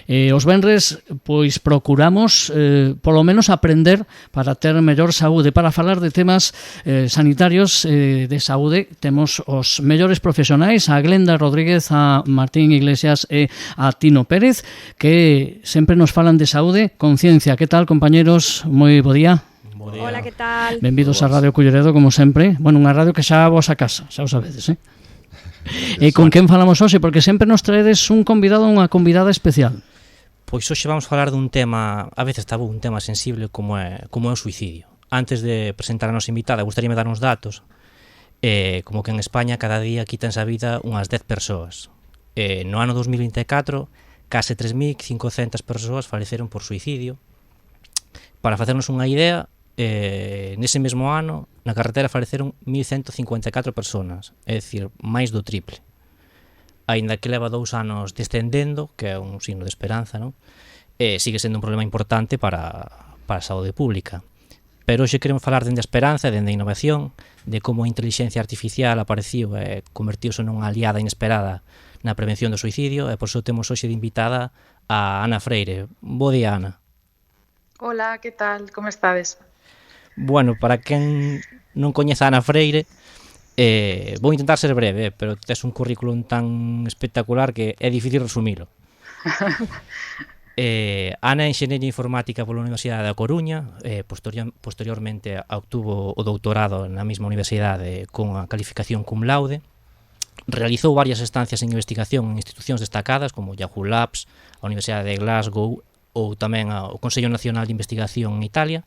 Os venres, pois, procuramos, polo menos, aprender para ter mellor saúde. Para falar de temas sanitarios de saúde, temos os mellores profesionais, a Glenda Rodríguez, a Martín Iglesias e a Tino Pérez, que sempre nos falan de saúde con ciencia. Que tal, compañeros? Moi bo día. Hola, que tal? Benvidos a Radio Culleredo, como sempre. Bueno, unha radio que xa a vosa casa, xa o sabedes, E con quen falamos hoxe? Porque sempre nos traedes un convidado ou unha convidada especial. Pois hoxe vamos falar dun tema, a veces tabú, un tema sensible como é o suicidio. Antes de presentar a nosa invitada, gustaríame dar uns datos. Como que en España cada día quitanse a vida unhas 10 persoas. No ano 2024, case 3.500 persoas faleceron por suicidio. Para facernos unha idea, nese mesmo ano, na carretera faleceron 1.154 personas, é dicir, máis do triple. Aínda que leva 2 anos descendendo, que é un signo de esperanza, non? Sigue sendo un problema importante para a saúde pública. Pero hoxe queremos falar dende a esperanza e dende a innovación, de como a inteligencia artificial apareciu e convertiuse nunha aliada inesperada na prevención do suicidio, e por iso temos hoxe de invitada a Ana Freire. Bo día, Ana. Hola, que tal? Como estades? Bueno, para quen non coñeza a Ana Freire, vou intentar ser breve, pero tes un currículum tan espectacular que é difícil resumilo. Ana é enxeñeira informática pola Universidade da Coruña, posteriormente obtuvo o doutorado na mesma universidade con a calificación cum laude. Realizou varias estancias en investigación en institucións destacadas como Yahoo Labs, a Universidade de Glasgow ou tamén o Consello Nacional de Investigación en Italia.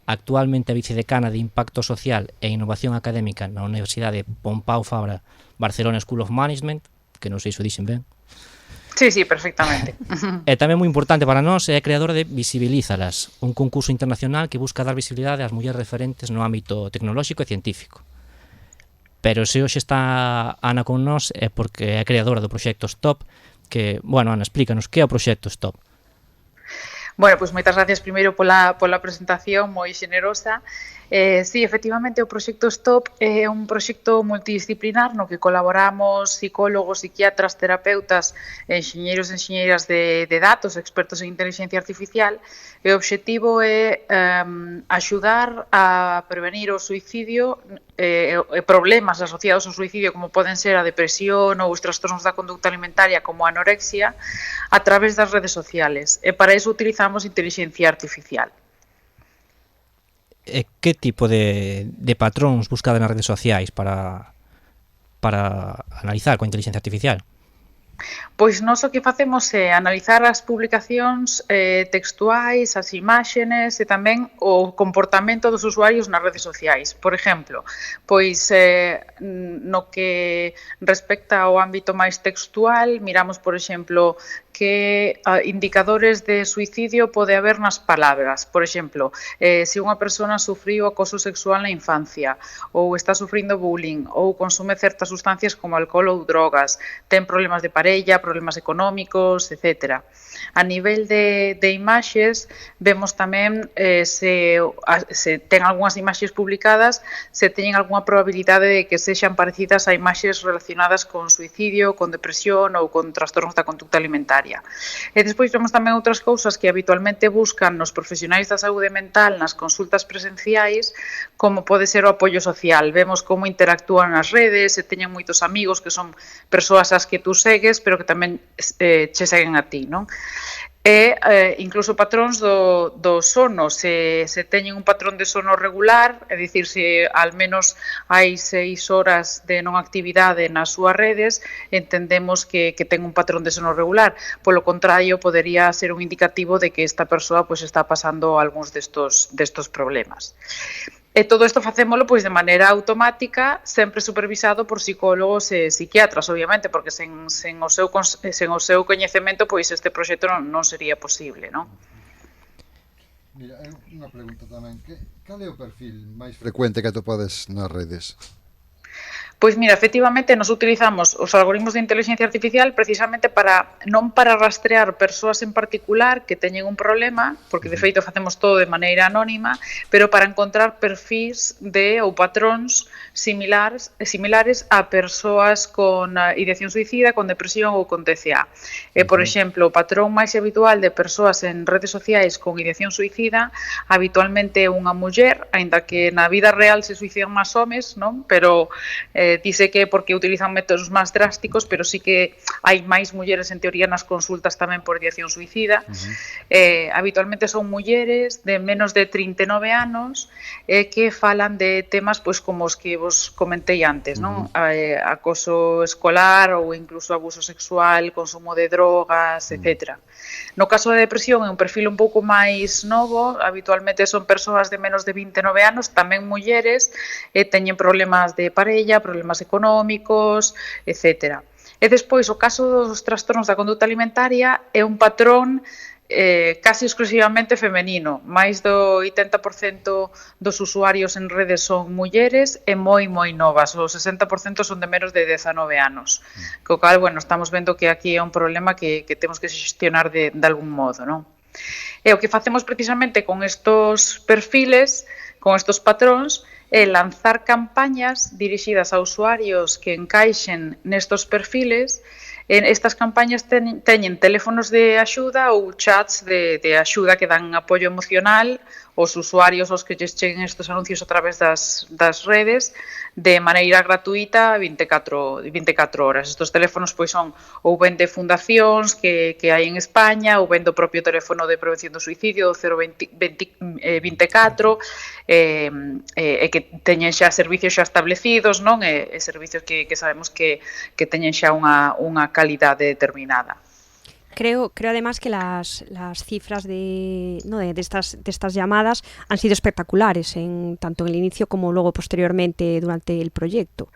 Actualmente é vicedecana de Impacto Social e Innovación Académica na Universidade Pompeu Fabra Barcelona School of Management, que non sei se o dixen ben. Sí, perfectamente. E tamén moi importante para nós é a creadora de Visibilízalas, un concurso internacional que busca dar visibilidade ás mulleres referentes no ámbito tecnolóxico e científico. Pero se hoxe está Ana con nós é porque é a creadora do proxecto Stop, que, bueno, Ana, explícanos que é o proxecto Stop. Bueno, pois moitas gracias primeiro pola presentación moi xenerosa. Sí, efectivamente, o proxecto Stop é un proxecto multidisciplinar no que colaboramos psicólogos, psiquiatras, terapeutas, enxeñeiros e enxeñeiras de datos, expertos en inteligencia artificial, e o obxectivo é axudar a prevenir o suicidio e problemas asociados ao suicidio como poden ser a depresión ou os trastornos da conducta alimentaria como a anorexia a través das redes sociales. E para iso utilizamos inteligencia artificial. Que tipo de patróns buscade nas redes sociais para analizar coa inteligencia artificial? Pois nós o que facemos é analizar as publicacións textuais, as imaxenes e tamén o comportamento dos usuarios nas redes sociais. Por exemplo, pois no que respecta ao ámbito máis textual, miramos, por exemplo, que indicadores de suicidio pode haber nas palabras. Por exemplo, se unha persona sufriu acoso sexual na infancia, ou está sufrindo bullying, ou consume certas sustancias como alcohol ou drogas, ten problemas de parella, problemas económicos, etc. A nivel de imaxes, vemos tamén se ten algunhas imaxes publicadas, se teñen algunha probabilidade de que sexan parecidas a imaxes relacionadas con suicidio, con depresión ou con trastornos da conducta alimentaria. E despois vemos tamén outras cousas que habitualmente buscan nos profesionais da saúde mental nas consultas presenciais, como pode ser o apoio social. Vemos como interactúan nas redes, se teñen moitos amigos que son persoas ás que tú segues, pero que tamén che seguen a ti, non? E incluso patróns do sono, se teñen un patrón de sono regular, é dicir, se al menos hai 6 horas de non actividade nas súas redes, entendemos que ten un patrón de sono regular. Polo contrario, podería ser un indicativo de que esta persoa pois está pasando algúns destos problemas. E todo isto facémolo pois de maneira automática, sempre supervisado por psicólogos e psiquiatras, obviamente, porque sen o seu coñecemento pois este proxecto non sería posible, non? Mira, unha pregunta tamén, cal é o perfil máis frecuente que atopades nas redes? Pois mira, efectivamente, nos utilizamos os algoritmos de inteligencia artificial precisamente non para rastrear persoas en particular que teñen un problema, porque de feito facemos todo de maneira anónima, pero para encontrar perfis ou patróns similares a persoas con ideación suicida, con depresión ou con TCA. Por exemplo, o patrón máis habitual de persoas en redes sociais con ideación suicida habitualmente é unha muller, aínda que na vida real se suicidan máis homes, non? Pero dice que porque utilizan métodos máis drásticos, pero sí que hai máis mulleres en teoría nas consultas tamén por ideación suicida. Habitualmente son mulleres de menos de 39 anos que falan de temas pois como os que vos comentei antes, non? Acoso escolar ou incluso abuso sexual, consumo de drogas, etc. No caso da depresión é un perfil un pouco máis novo, habitualmente son persoas de menos de 29 anos, tamén mulleres, teñen problemas de parella, problemas económicos, etc. E despois, o caso dos trastornos da conduta alimentaria é un patrón casi exclusivamente femenino. Máis do 80% dos usuarios en redes son mulleres e moi novas. O 60% son de menos de 19 anos. Co cal, bueno, estamos vendo que aquí é un problema que temos que xestionar de algún modo, non? E o que facemos precisamente con estos perfiles, con estos patróns, é lanzar campañas dirixidas a usuarios que encaixen nestos perfiles. Estas campañas teñen teléfonos de axuda ou chats de axuda que dan apoio emocional aos usuarios aos que lles cheguen estes anuncios a través das redes de maneira gratuita 24 horas. Estes teléfonos pois son ou ben de fundacións que hai en España ou ben do propio teléfono de prevención do suicidio, o 024, e que teñen xa servicios xa establecidos, non? E servicios que sabemos que teñen xa unha calidade determinada. Creo además que las cifras de estas llamadas han sido espectaculares, tanto en el inicio como luego posteriormente durante el proyecto.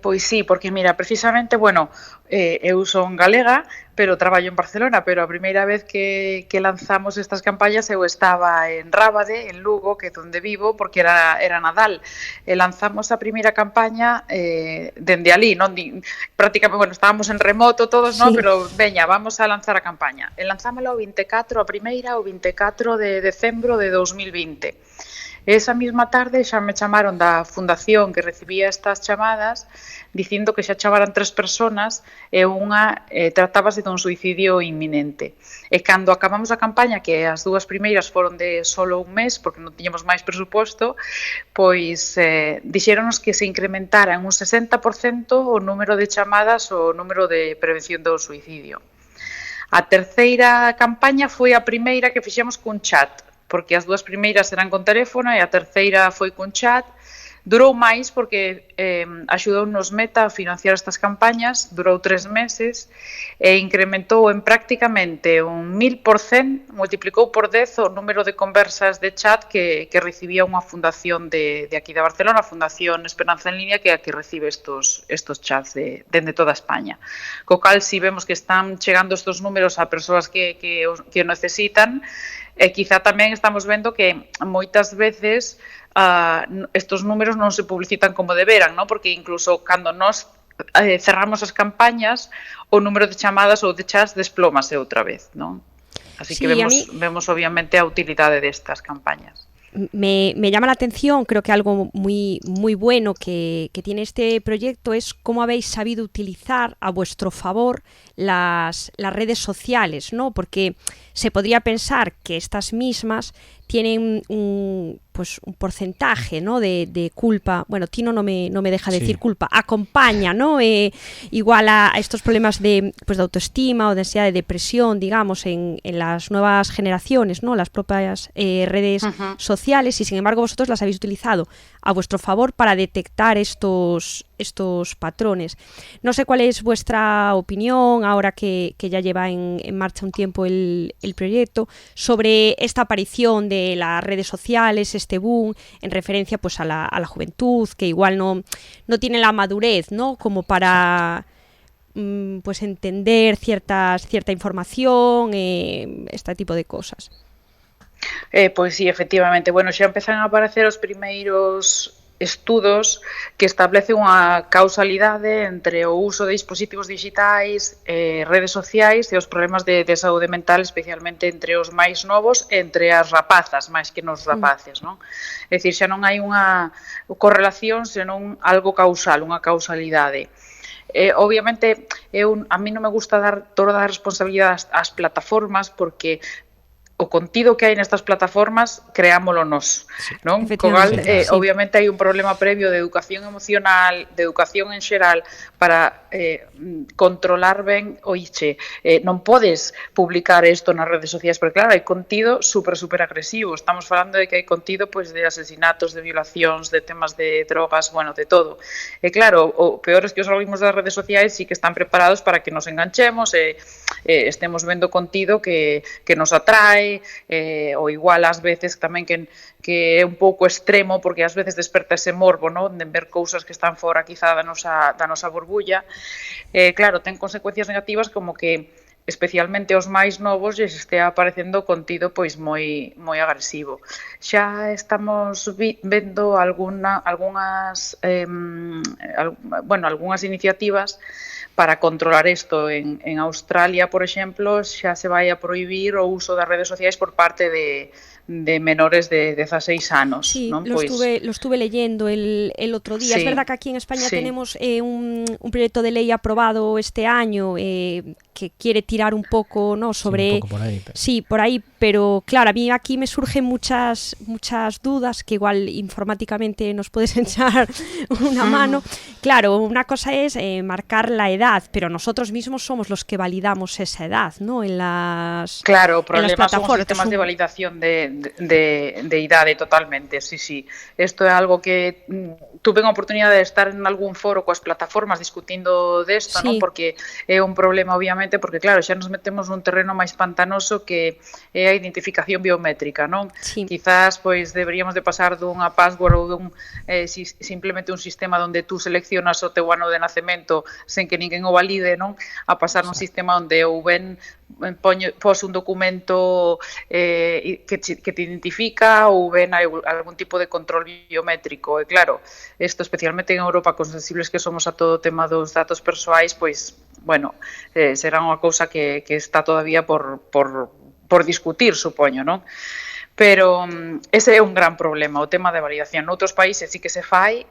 Pois sí, porque mira, precisamente, bueno, eu son galega, pero traballo en Barcelona, pero a primeira vez que lanzamos estas campañas eu estaba en Rábade, en Lugo, que é onde vivo, porque era Nadal. Lanzamos a primeira campaña dende ali, non? Prácticamente, bueno, estábamos en remoto todos, non? Sí. Pero veña, vamos a lanzar a campaña. E lanzámosla o 24, a primeira, o 24 de decembro de 2020. Esa mesma tarde xa me chamaron da fundación que recibía estas chamadas dicindo que xa chamaran 3 personas e unha tratábase dun suicidio inminente. E cando acabamos a campaña, que as dúas primeiras foron de solo un mes porque non tiñamos máis presuposto, pois dixéronos que se incrementara en un 60% o número de chamadas o número de prevención do suicidio. A terceira campaña foi a primeira que fixemos cun chat, porque as dúas primeiras eran con teléfono e a terceira foi con chat. Durou máis porque axudounos Meta a financiar estas campañas, durou 3 meses e incrementou en prácticamente un 1000%, multiplicou por 10 o número de conversas de chat que recibía unha fundación de aquí de Barcelona, a Fundación Esperanza en Línea, que é a que recibe estos chats dende toda España. Co cal, si vemos que están chegando estos números a persoas que o necesitan, e quizá tamén estamos vendo que moitas veces estos números non se publicitan como deberan, ¿no? Porque incluso cando nós cerramos as campañas, o número de chamadas ou de chats desplómase outra vez, ¿no? Así que vemos obviamente a utilidade destas campañas. Me llama la atención, creo que algo muy bueno que tiene este proyecto es cómo habéis sabido utilizar a vuestro favor las redes sociales, ¿no? Porque se podría pensar que estas mismas tienen un porcentaje, ¿no? de culpa. Bueno, Tino no me deja decir culpa, acompaña, ¿no? Igual a estos problemas de autoestima o de ansiedad, de depresión, digamos, en las nuevas generaciones, ¿no? Las propias redes sociales, y sin embargo vosotros las habéis utilizado a vuestro favor para detectar estos patrones. No sé cuál es vuestra opinión ahora que ya lleva en marcha un tiempo el proyecto sobre esta aparición de las redes sociales, este boom en referencia pues a la juventud, que igual no tiene la madurez, ¿no? Como para pues entender cierta información, este tipo de cosas. Pois sí, efectivamente. Bueno, xa empezan a aparecer os primeiros estudos que establecen unha causalidade entre o uso de dispositivos digitais, redes sociais e os problemas de saúde mental, especialmente entre os máis novos e entre as rapazas, máis que nos rapaces, non? É dicir, xa non hai unha correlación, senón algo causal, unha causalidade. Obviamente, a mí non me gusta dar toda a responsabilidade ás plataformas porque o contido que hai nestas plataformas creámolo nós, non? Cogal, obviamente hai un problema previo de educación emocional, de educación en xeral, para controlar ben, oiche, non podes publicar isto nas redes sociais, porque claro, hai contido super agresivo, estamos falando de que hai contido pois de asesinatos, de violacións, de temas de drogas, bueno, de todo. E claro, o peor é que os algoritmos das redes sociais sí que están preparados para que nos enganchemos e estemos vendo contido que nos atrae, ou igual ás veces tamén que é un pouco extremo porque ás veces desperta ese morbo, non? De ver cousas que están fora quizá da nosa burbulla. Claro, ten consecuencias negativas como que especialmente aos máis novos lles estea aparecendo contido pois moi agresivo. Xa estamos vendo algunhas iniciativas para controlar isto. En Australia, por exemplo, xa se vai a prohibir o uso das redes sociais por parte de menores de 16 anos. Sí, ¿no? lo estuve leyendo el otro día. Sí, es verdad que aquí en España tenemos un proyecto de ley aprobado este año que quiere tirar un poco, ¿no? sobre... Sí, un poco por ahí. Pero... Sí, por ahí, pero claro, a mí aquí me surgen muchas dudas que igual informáticamente nos puedes echar una mano. Claro, una cosa es marcar la edad, pero nosotros mismos somos los que validamos esa edad, ¿no? Claro, o problema son os sistemas de validación de idade totalmente, sí. Isto é algo que tuve a oportunidade de estar en algún foro coas plataformas discutindo desto, sí. Non? Porque é un problema, obviamente, porque claro, xa nos metemos nun terreno máis pantanoso que é a identificación biométrica, non? Sí. Quizás pois deberíamos de pasar dunha password ou simplemente un sistema onde tú seleccionas o teu ano de nacemento sen que ninguén o valide, non? A pasar nun sistema onde ou ben pos un documento que te identifica ou ben hai algún tipo de control biométrico. E claro, isto especialmente en Europa, con sensibles que somos a todo o tema dos datos persoais, pois, bueno, será unha cousa que está todavía por discutir, supoño, non? Pero ese é un gran problema, o tema de validación. Noutros países sí que se fai,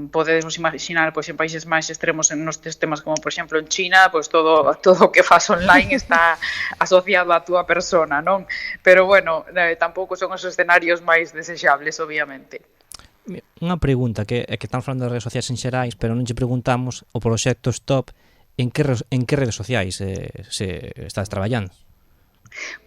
podedes imaginar, pois, en países máis extremos nos temas como, por exemplo, en China, pois todo o que faz online está asociado á túa persona, non? Pero, bueno, tampouco son os escenarios máis desexables, obviamente. Unha pregunta, que están falando de redes sociais en xerais, pero non lle preguntamos o proxecto Stop en que redes sociais se estás traballando?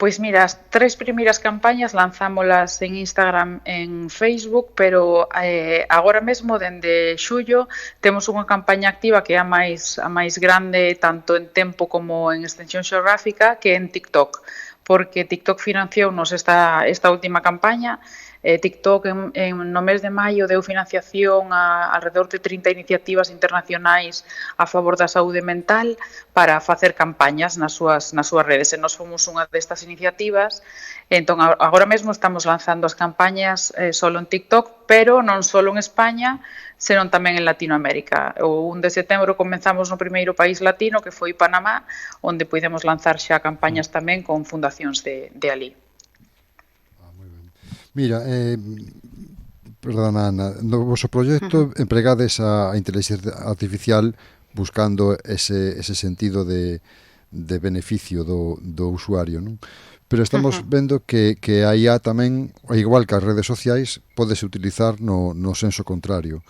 Pois mira, as 3 primeiras campañas lanzámolas en Instagram, en Facebook, pero agora mesmo, dende xullo, temos unha campaña activa que é a máis grande tanto en tempo como en extensión xeográfica, que é en TikTok, porque TikTok financiounos esta última campaña. TikTok no mes de maio deu financiación a alrededor de 30 iniciativas internacionais a favor da saúde mental para facer campañas nas súas redes, e nós fomos unha destas iniciativas. Entón, agora mesmo estamos lanzando as campañas solo en TikTok, pero non solo en España, senón tamén en Latinoamérica. O 1 de setembro comenzamos no primeiro país latino, que foi Panamá, onde podemos lanzar xa campañas tamén con fundacións de alí. Mira, perdona, Ana, no vosso proxecto empregades a inteligencia artificial buscando ese sentido de beneficio do usuario, non? Pero estamos vendo que a IA tamén, igual que as redes sociais, pódese utilizar no senso contrario,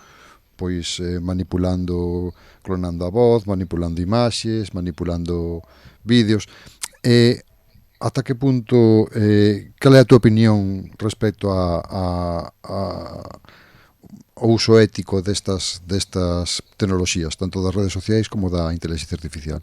pois manipulando, clonando a voz, manipulando imaxes, manipulando vídeos. Ata que punto, cal é a tua opinión respecto ao uso ético destas tecnoloxías, tanto das redes sociais como da inteligencia artificial?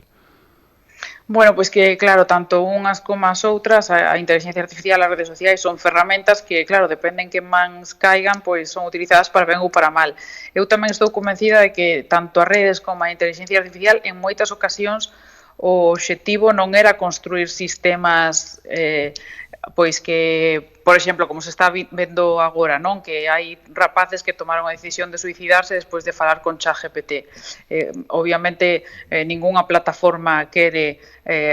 Bueno, pois que, claro, tanto unhas como as outras, a inteligencia artificial e as redes sociais son ferramentas que, claro, dependen que mans caigan, pois son utilizadas para ben ou para mal. Eu tamén estou convencida de que tanto as redes como a inteligencia artificial en moitas ocasións o obxectivo non era construir sistemas pois que, por exemplo, como se está vendo agora, non, que hai rapaces que tomaron a decisión de suicidarse despois de falar con ChatGPT. Obviamente, ningunha plataforma quere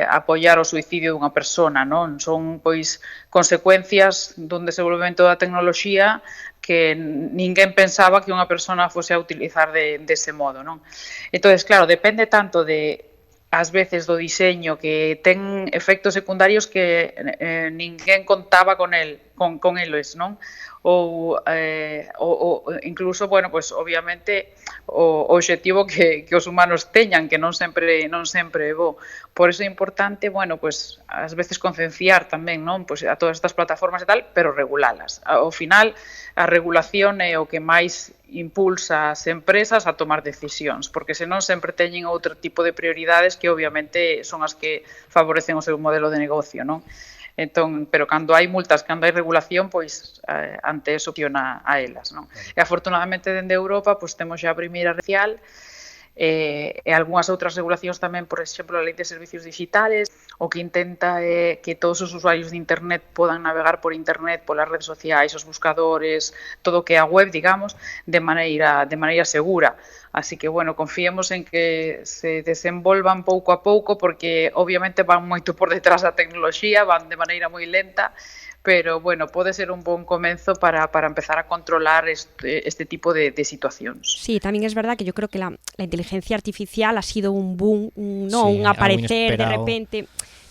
apoiar o suicidio dunha persona, non? Son, pois, consecuencias dun desenvolvemento da tecnoloxía que ninguén pensaba que unha persona fose a utilizar dese modo, non? Entonces, claro, depende tanto de ás veces do diseño que ten efectos secundarios que ninguén contaba con eles, non? Ou incluso, bueno, pues obviamente o obxectivo que os humanos teñan, que non sempre é bo. Por iso é importante, bueno, pues ás veces concienciar tamén, non? Pues a todas estas plataformas e tal, pero regulalas. Ao final, a regulación é o que máis impulsa as empresas a tomar decisións, porque senón sempre teñen outro tipo de prioridades que obviamente son as que favorecen o seu modelo de negocio, non? Entón, pero cando hai multas, cando hai regulación, pois ante eso opciona a elas, non? E afortunadamente dende Europa pois temos xa a primeira real e algunhas outras regulacións tamén, por exemplo, a Lei de Servicios Digitales, o que intenta é que todos os usuarios de internet podan navegar por internet, polas redes sociais, os buscadores, todo o que é a web, digamos, de maneira segura. Así que, bueno, confiemos en que se desenvolvan pouco a pouco, porque obviamente van moito por detrás da tecnoloxía, van de maneira moi lenta, pero, bueno, pode ser un bon comenzo para empezar a controlar este tipo de situacións. Sí, también es verdad que yo creo que la inteligencia artificial ha sido un boom, un aparecer de repente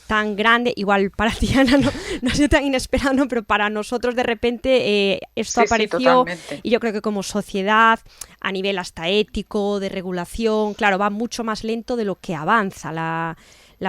tan grande, igual para ti, Ana, no ha sido tan inesperado, pero para nosotros de repente esto apareció, y yo creo que como sociedad, a nivel hasta ético, de regulación, claro, va mucho más lento de lo que avanza la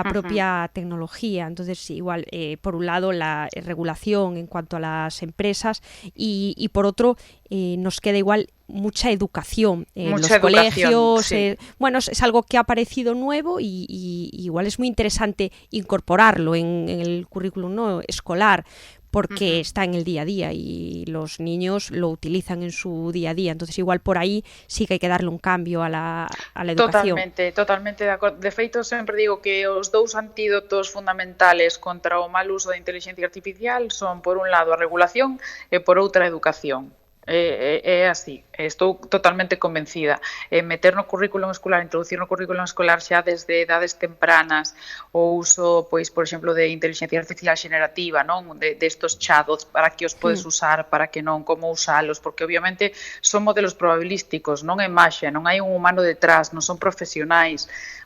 propia tecnología. Entonces, sí, igual, por un lado, la regulación en cuanto a las empresas y por otro, nos queda igual mucha educación en los colegios. Sí. Bueno, es algo que ha aparecido nuevo y igual es muy interesante incorporarlo en el currículum, ¿no?, escolar, porque está en el día a día y los niños lo utilizan en su día a día. Entonces, igual por ahí sí que hay que darle un cambio a la educación. Totalmente de acordo. De feito, sempre digo que os dous antídotos fundamentales contra o mal uso da inteligencia artificial son, por un lado, a regulación e, por outra, a educación. É así, estou totalmente convencida. Meter no currículum escolar, introducir no currículum escolar xa desde edades tempranas o uso, pois, por exemplo, de inteligencia artificial xenerativa, non? De estos chatbots, para que os podes usar, para que non, como usalos, porque obviamente son modelos probabilísticos, non é maxia, non hai un humano detrás, non son profesionais.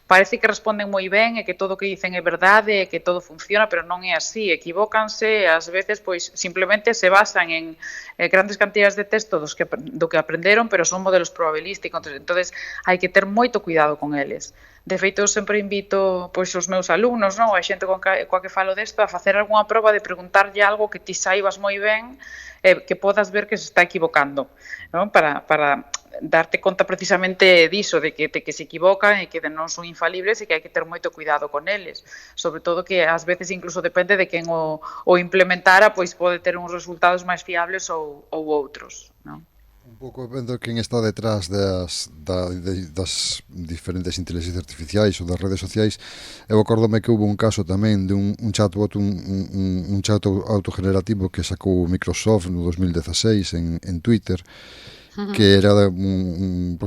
Parece que responden moi ben e que todo o que dicen é verdade e que todo funciona, pero non é así, equivócanse, ás veces pois simplemente se basan en grandes cantidades de texto do que aprenderon, pero son modelos probabilísticos, entonces hai que ter moito cuidado con eles. De feito, eu sempre invito pois os meus alumnos, non, a xente coa que falo desto, a facer algunha proba de preguntarlle algo que ti saibas moi ben que podas ver que se está equivocando, non? Para darte conta precisamente diso, de que se equivocan e que non son infalibles e que hai que ter moito cuidado con eles. Sobre todo que ás veces incluso depende de quen o implementara, pois pode ter uns resultados máis fiables ou outros, non? Un pouco vendo quen está detrás das diferentes inteligencias artificiais ou das redes sociais, eu acórdome que hubo un caso tamén de un chatbot, un chat autogenerativo que sacou Microsoft no 2016 en Twitter, que era un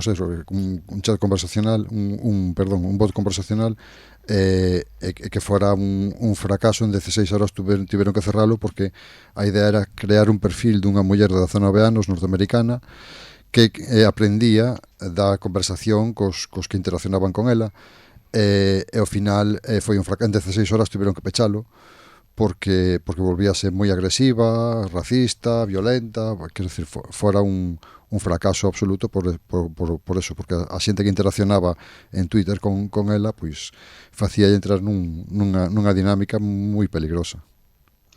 chat conversacional, un bot conversacional, que fora un fracaso. En 16 horas tiveron que cerralo porque a idea era crear un perfil dunha muller de 19 anos norteamericana que aprendía da conversación cos que interaccionaban con ela, e ao final foi un fracaso. En 16 horas tiveron que pechalo porque volvíase moi agresiva, racista, violenta, quero dicir, fora un fracaso absoluto por eso, porque a xente que interaccionaba en Twitter con ela, pois facía entrar nunha dinámica moi peligrosa.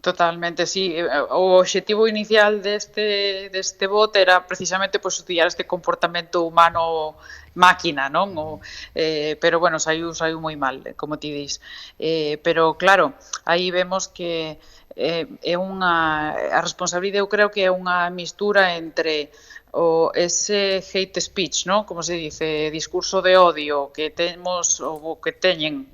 Totalmente, sí. O obxectivo inicial deste bot era precisamente pois estudiar este comportamento humano máquina, non? Pero bueno, saiu moi mal, como ti dis. Pero claro, aí vemos que a responsabilidade, eu creo que é unha mistura entre ese hate speech, ¿no? Como se dice, discurso de odio que temos ou que teñen,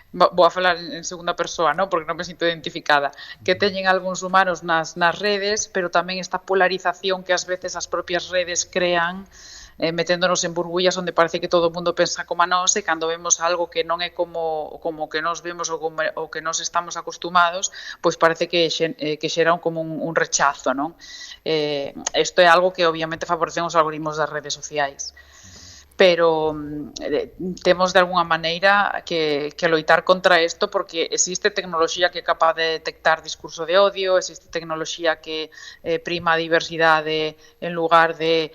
vou a falar en segunda persoa, ¿no? Porque non me sinto identificada, que teñen algúns humanos nas redes, pero tamén esta polarización que ás veces as propias redes crean, meténdonos en burbullas onde parece que todo o mundo pensa como a nós, e cando vemos algo que non é como que nós vemos ou que nós estamos acostumados, pois parece que xera como un rechazo, non? Isto é algo que obviamente favorecen os algoritmos das redes sociais, pero temos de alguna maneira que loitar contra isto, porque existe tecnoloxía que é capaz de detectar discurso de odio, existe tecnoloxía que prima a diversidade en lugar de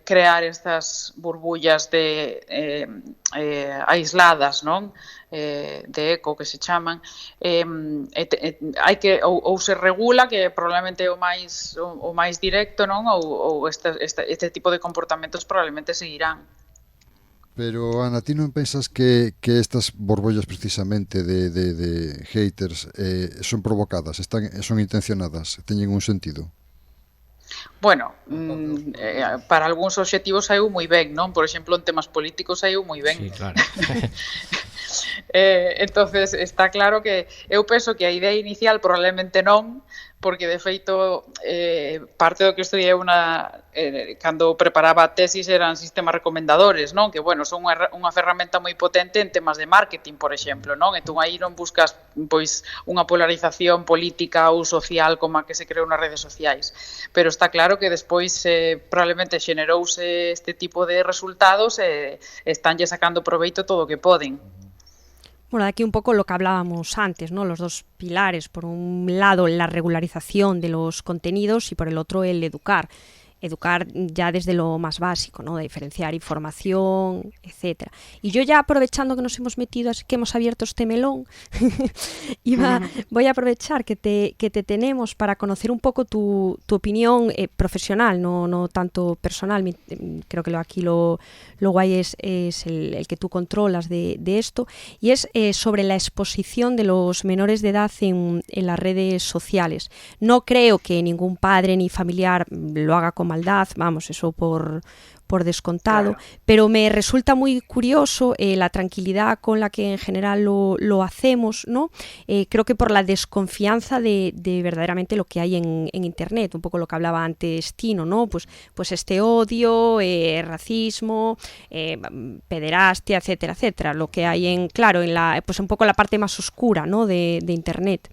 crear estas burbullas de aisladas, non? De eco que se chaman, hai que ou se regula, que probablemente é o máis directo, non? Ou este tipo de comportamentos probablemente seguirán. Pero, Ana, ti non pensas que estas borbollas precisamente de haters son provocadas, son intencionadas, teñen un sentido? Bueno, para algúns obxectivos saiu moi ben, non? Por exemplo, en temas políticos saiu moi ben. Sí, claro. Entonces, está claro que eu penso que a idea inicial probablemente non, porque de feito parte do que estudiei cando preparaba a tesis eran sistemas recomendadores, non? Que, bueno, son unha ferramenta moi potente en temas de marketing, por exemplo, non? Entón, aí non buscas, pois, unha polarización política ou social como a que se creou nas redes sociais. Pero está claro que despois probablemente xenerouse este tipo de resultados e estanlle sacando proveito todo o que poden. Bueno, aquí un poco lo que hablábamos antes, ¿no? Los dos pilares, por un lado la regularización de los contenidos y por el otro el educar ya desde lo más básico, ¿no? De diferenciar información, etcétera. Y yo ya aprovechando que nos hemos metido, que hemos abierto este melón, voy a aprovechar que te tenemos para conocer un poco tu opinión profesional, no tanto personal. Creo que aquí lo guay es el que tú controlas de esto, y es sobre la exposición de los menores de edad en las redes sociales. No creo que ningún padre ni familiar lo haga con maldad, vamos, eso por descontado, claro. Pero me resulta muy curioso la tranquilidad con la que en general lo hacemos, ¿no? Creo que por la desconfianza de verdaderamente lo que hay en Internet, un poco lo que hablaba antes Tino, ¿no? Pues este odio, racismo, pederastia, etcétera, etcétera, lo que hay pues un poco la parte más oscura, ¿no? de Internet.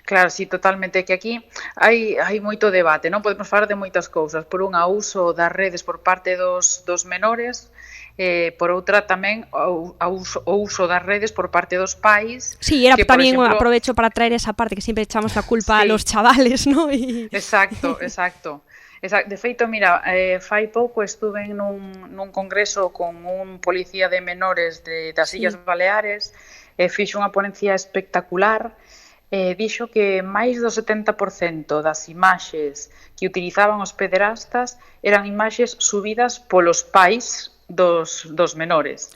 Claro, sí, totalmente, que aquí hai moito debate, non? Podemos falar de moitas cousas. Por unha, uso das redes por parte dos menores, por outra tamén o uso das redes por parte dos pais. Sí, era que, tamén exemplo, aprovecho para traer esa parte que sempre echamos la culpa a los chavales, ¿no? Exacto. De feito, mira, fai pouco estuve nun congreso con un policía de menores das Illas Baleares, fixo unha ponencia espectacular. Dixo que máis do 70% das imaxes que utilizaban os pederastas eran imaxes subidas polos pais dos menores.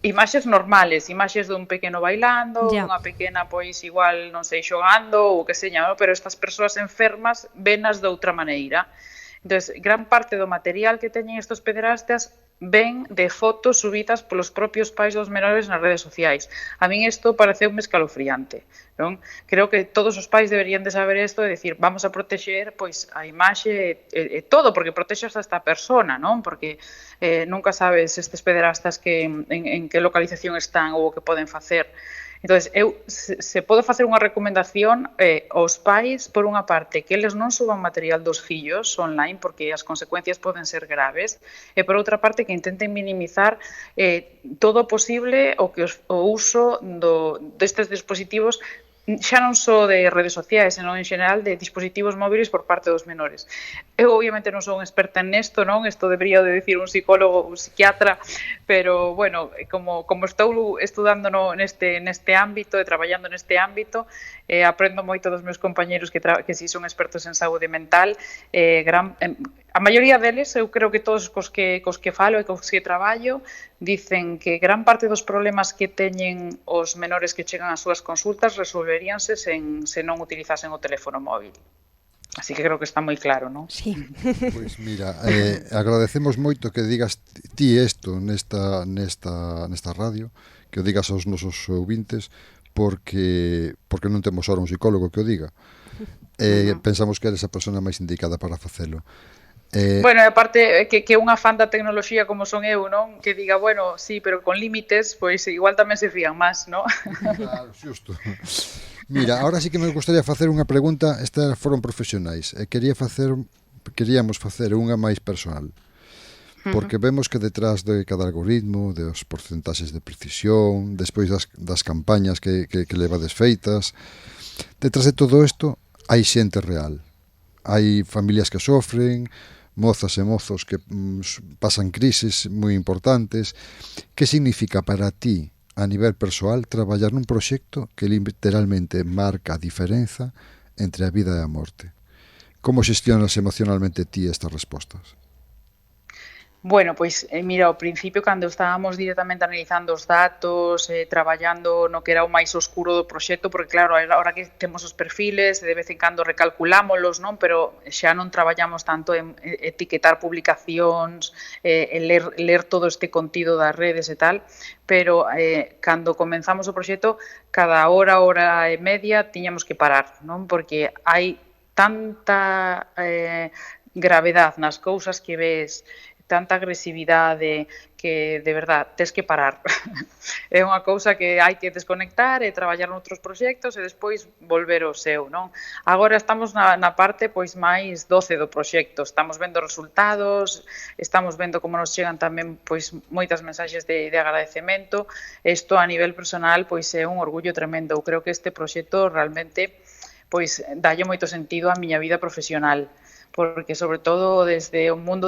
Imaxes normales, imaxes dun pequeno bailando, unha pequena, pois, igual, non sei, xogando ou que seña, ¿no? Pero estas persoas enfermas venas de outra maneira. Entón, gran parte do material que teñen estes pederastas ven de fotos subidas polos propios pais dos menores nas redes sociais. A min isto pareceume escalofriante, non? Creo que todos os pais deberían de saber isto e dicir, vamos a protexer pois a imaxe e todo, porque protexes a esta persona, non? Porque nunca sabes estes pederastas en que localización están ou o que poden facer. Entón, se pode facer unha recomendación aos pais, por unha parte, que eles non suban material dos fillos online, porque as consecuencias poden ser graves, e por outra parte, que intenten minimizar todo o posible o uso destes dispositivos, xa non só de redes sociais, senón en general de dispositivos móviles por parte dos menores. Eu obviamente non son experta nesto, non? Isto debería de decir un psicólogo, un psiquiatra, pero, bueno, como estou estudando neste ámbito e traballando neste ámbito, aprendo moito dos meus compañeros que si son expertos en saúde mental. A maioría deles, eu creo que todos cos que falo e cos que traballo, dicen que gran parte dos problemas que teñen os menores que chegan ás súas consultas resolveríanse se non utilizasen o teléfono móvil. Así que creo que está moi claro, non? Sí. Pois mira, agradecemos moito que digas ti isto nesta radio, que o digas aos nosos ouvintes, porque non temos ahora un psicólogo que o diga. Pensamos que eres a persona máis indicada para facelo. Bueno, e aparte que unha fan da tecnoloxía como son eu, non? Que diga, bueno, sí, pero con límites, pois igual tamén se fían máis, non? Claro, xusto. Mira, ahora sí que me gustaría facer unha pregunta, estas foron profesionais, e queríamos facer unha máis personal. Porque vemos que detrás de cada algoritmo, dos porcentaxes de precisión, despois das campañas que levades feitas, detrás de todo isto hai xente real. Hai familias que sofren, mozas e mozos que pasan crises moi importantes. Que significa para ti, a nivel persoal, traballar nun proxecto que literalmente marca a diferenza entre a vida e a morte? Como xestionas emocionalmente ti estas respostas? Bueno, pois, mira, ao principio, cando estábamos directamente analizando os datos, traballando no que era o máis oscuro do proxecto, porque claro, ahora que temos os perfiles, de vez en cando recalculámolos, non? Pero xa non traballamos tanto en etiquetar publicacións, en ler todo este contido das redes e tal, pero cando comenzamos o proxecto, cada hora e media tiñamos que parar, non? Porque hai tanta gravedade nas cousas que ves, tanta agresividade que, de verdad, tes que parar. É unha cousa que hai que desconectar e traballar noutros proxectos e despois volver ao seu, non? Agora estamos na parte pois máis doce do proxecto, estamos vendo resultados, estamos vendo como nos chegan tamén pois moitas mensaxes de agradecemento. Isto a nivel personal pois é un orgullo tremendo. Eu creo que este proxecto realmente pois dalle moito sentido á miña vida profesional, porque sobre todo desde o mundo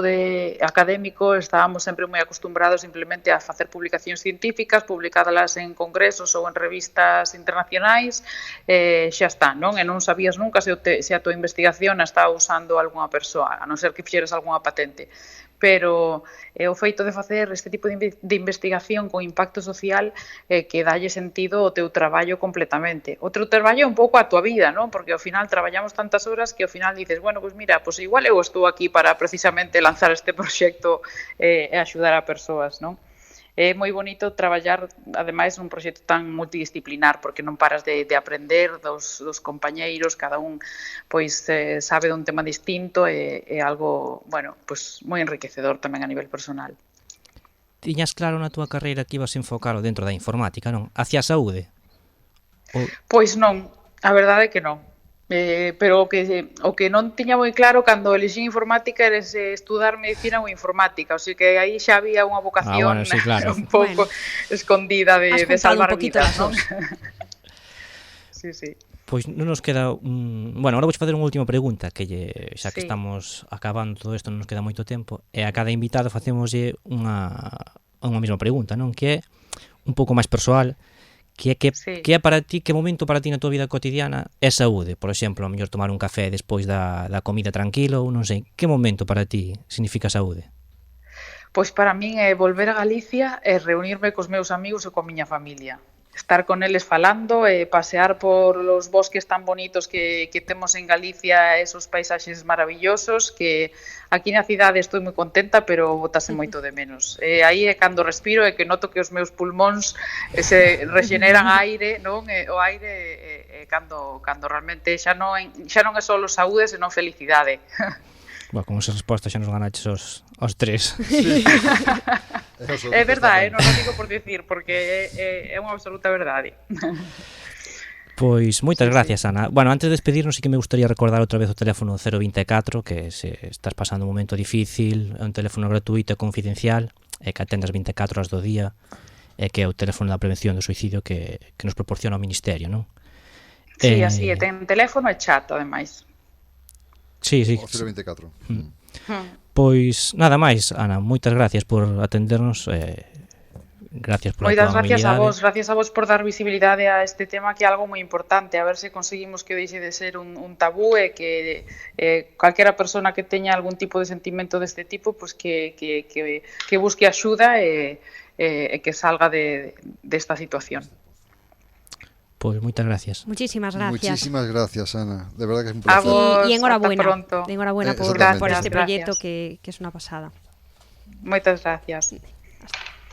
académico estábamos sempre moi acostumbrados simplemente a facer publicacións científicas, publicadas en congresos ou en revistas internacionais, xa está, non? E non sabías nunca se a tua investigación a estaba usando algunha persoa, a non ser que fixeras algunha patente. Pero o feito de facer este tipo de investigación con impacto social que dalle sentido ao teu traballo completamente. O teu traballo é un pouco a tua vida, non? Porque ao final traballamos tantas horas que ao final dices, bueno, pois mira, pois igual eu estou aquí para precisamente lanzar este proxecto e axudar a persoas, non? É moi bonito traballar, ademais, nun proxecto tan multidisciplinar, porque non paras de aprender dos compañeiros, cada un pois sabe dun tema distinto e é algo, bueno, pois moi enriquecedor tamén a nivel personal. Tiñas claro na túa carreira que ibas a enfocalo dentro da informática, non? Hacia a saúde? Pois non, a verdade é que non. Pero o que non tiña moi claro cando elixín informática era estudar medicina ou informática, o sea que aí xa había unha vocación sí, claro. un pouco escondida de salvar vidas, non? Sí. Pois non nos queda Bueno, agora vou facer unha última pregunta, que xa que estamos acabando todo isto, non nos queda moito tempo, e a cada invitado facémoslle unha mesma pregunta, non? Que é un pouco máis persoal, que é para ti, que momento para ti na tua vida cotidiana é saúde? Por exemplo, a mellor tomar un café despois da comida tranquilo, ou non sei, que momento para ti significa saúde? Pois para min é volver a Galicia e reunirme cos meus amigos e coa miña familia. Estar con eles falando e pasear por los bosques tan bonitos que temos en Galicia, esos paisaxes maravillosos, que aquí na cidade estou moi contenta, pero botase moito de menos. Aí é cando respiro e que noto que os meus pulmóns se rexeneran aire, non? O aire cando realmente xa non é só saúde, senón felicidade. Bueno, con esa resposta xa nos ganaches os tres. Sí. É verdade, non o digo por dicir, porque é unha absoluta verdade. Pois moitas gracias, Ana. Bueno, antes de despedirnos, sí que me gustaría recordar outra vez o teléfono 024, que se estás pasando un momento difícil, é un teléfono gratuito e confidencial, e que atendas 24 horas do día, e que é o teléfono da prevención do suicidio que nos proporciona o Ministerio, non? Sí, así, e ten teléfono e chat, ademais. Sí. O 024. Pois nada máis, Ana, moitas gracias por atendernos, gracias por a tua amabilidade. Gracias a vos por dar visibilidade a este tema, que é algo moi importante, a ver se conseguimos que deixe de ser un tabú e que calquera persona que teña algún tipo de sentimento deste tipo, pues que busque axuda e que salga desta situación. Pois moitas gracias. Muchísimas gracias. Muchísimas gracias, Ana. De verdad que es un A placer. vos, Y enhorabuena. hasta pronto. Enhorabuena por Exactamente. este Gracias. proyecto que es una pasada. Moitas gracias.